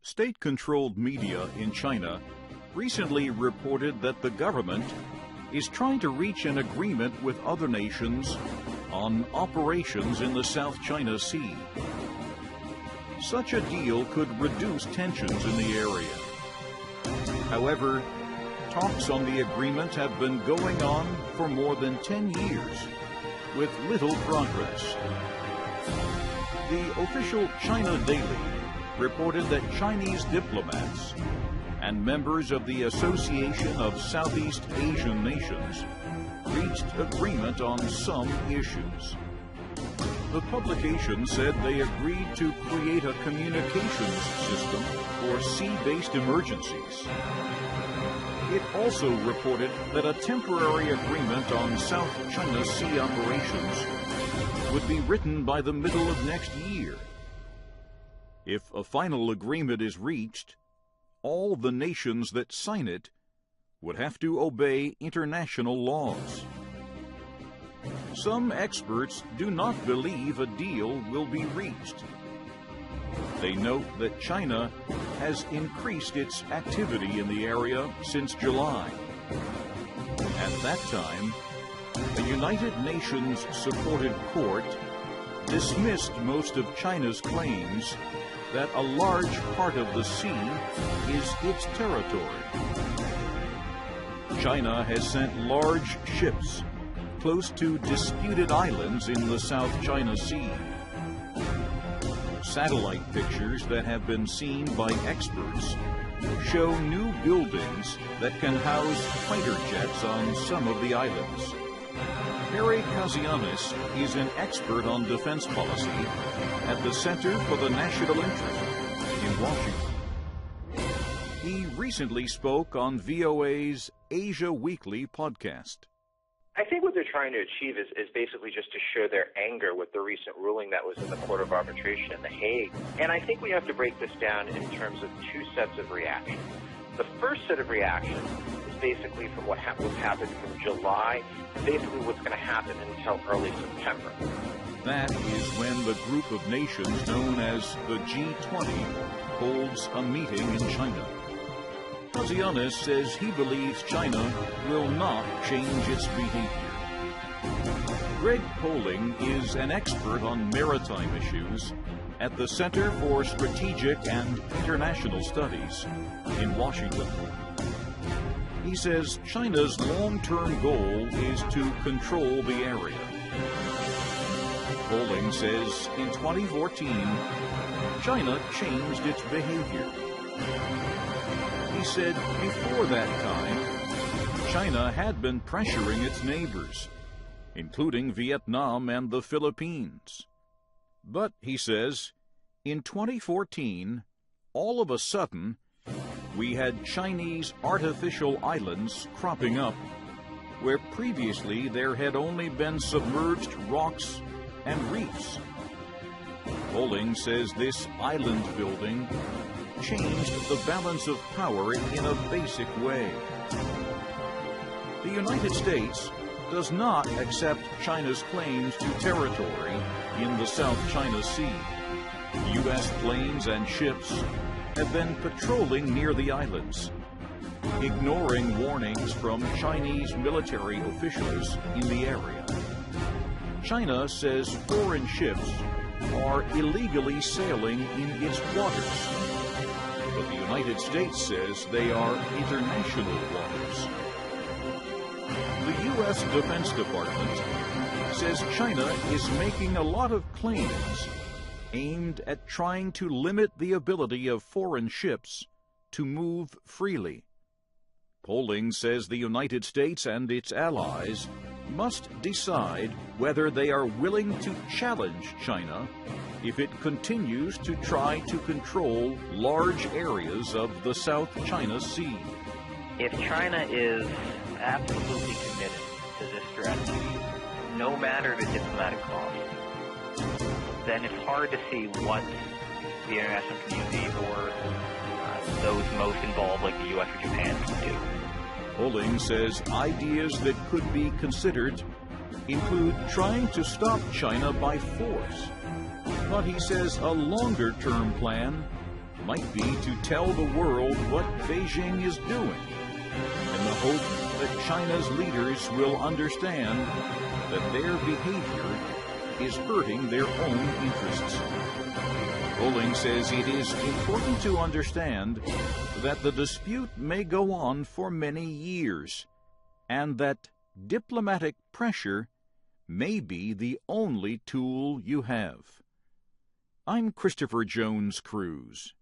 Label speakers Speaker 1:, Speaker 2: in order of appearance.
Speaker 1: State-controlled media in China recently reported that the government is trying to reach an agreement with other nations on operations in the South China Sea. Such a deal could reduce tensions in the area. However, talks on the agreement have been going on for more than 10 years, with little progress. The official China Daily reported that Chinese diplomats and members of the Association of Southeast Asian Nations reached agreement on some issues. The publication said they agreed to create a communications system for sea-based emergencies. It also reported that a temporary agreement on South China Sea operations would be written by the middle of next year. If a final agreement is reached, all the nations that sign it would have to obey international laws. Some experts do not believe a deal will be reached. They note that China has increased its activity in the area since July. At that time, a United Nations-supported court dismissed most of China's claims that a large part of the sea is its territory. China has sent large ships close to disputed islands in the South China Sea. Satellite pictures that have been seen by experts show new buildings that can house fighter jets on some of the islands. Harry Kazianis is an expert on defense policy at the Center for the National Interest in Washington. He recently spoke on VOA's Asia Weekly podcast.
Speaker 2: I think what they're trying to achieve is basically just to show their anger with the recent ruling that was in the Court of Arbitration in The Hague. And I think we have to break this down in terms of two sets of reactions. The first set of reactions is basically from what's happened from July to basically what's going to happen until early September.
Speaker 1: That is when the group of nations known as the G20 holds a meeting in China. Kazianis says he believes China will not change its behavior. Greg Poling is an expert on maritime issues at the Center for Strategic and International Studies in Washington. He says China's long-term goal is to control the area. Poling says in 2014, China changed its behavior. He said before that time, China had been pressuring its neighbors, including Vietnam and the Philippines. But, he says, in 2014, all of a sudden, we had Chinese artificial islands cropping up, where previously there had only been submerged rocks and reefs. Poling says this island building changed the balance of power in a basic way. The United States does not accept China's claims to territory in the South China Sea. U.S. planes and ships have been patrolling near the islands, ignoring warnings from Chinese military officials in the area. China says foreign ships are illegally sailing in its waters, but the United States says they are international waters. The U.S. Defense Department says China is making a lot of claims aimed at trying to limit the ability of foreign ships to move freely. Poling says the United States and its allies must decide whether they are willing to challenge China if it continues to try to control large areas of the South China Sea.
Speaker 3: If China is absolutely committed to this strategy, no matter the diplomatic cost, then it's hard to see what the international community or those most involved, like the U.S. or Japan, can do.
Speaker 1: Poling says ideas that could be considered include trying to stop China by force. But he says a longer-term plan might be to tell the world what Beijing is doing, in the hope that China's leaders will understand that their behavior is hurting their own interests. Bolling says it is important to understand that the dispute may go on for many years, and that diplomatic pressure may be the only tool you have. I'm Christopher Jones Cruz.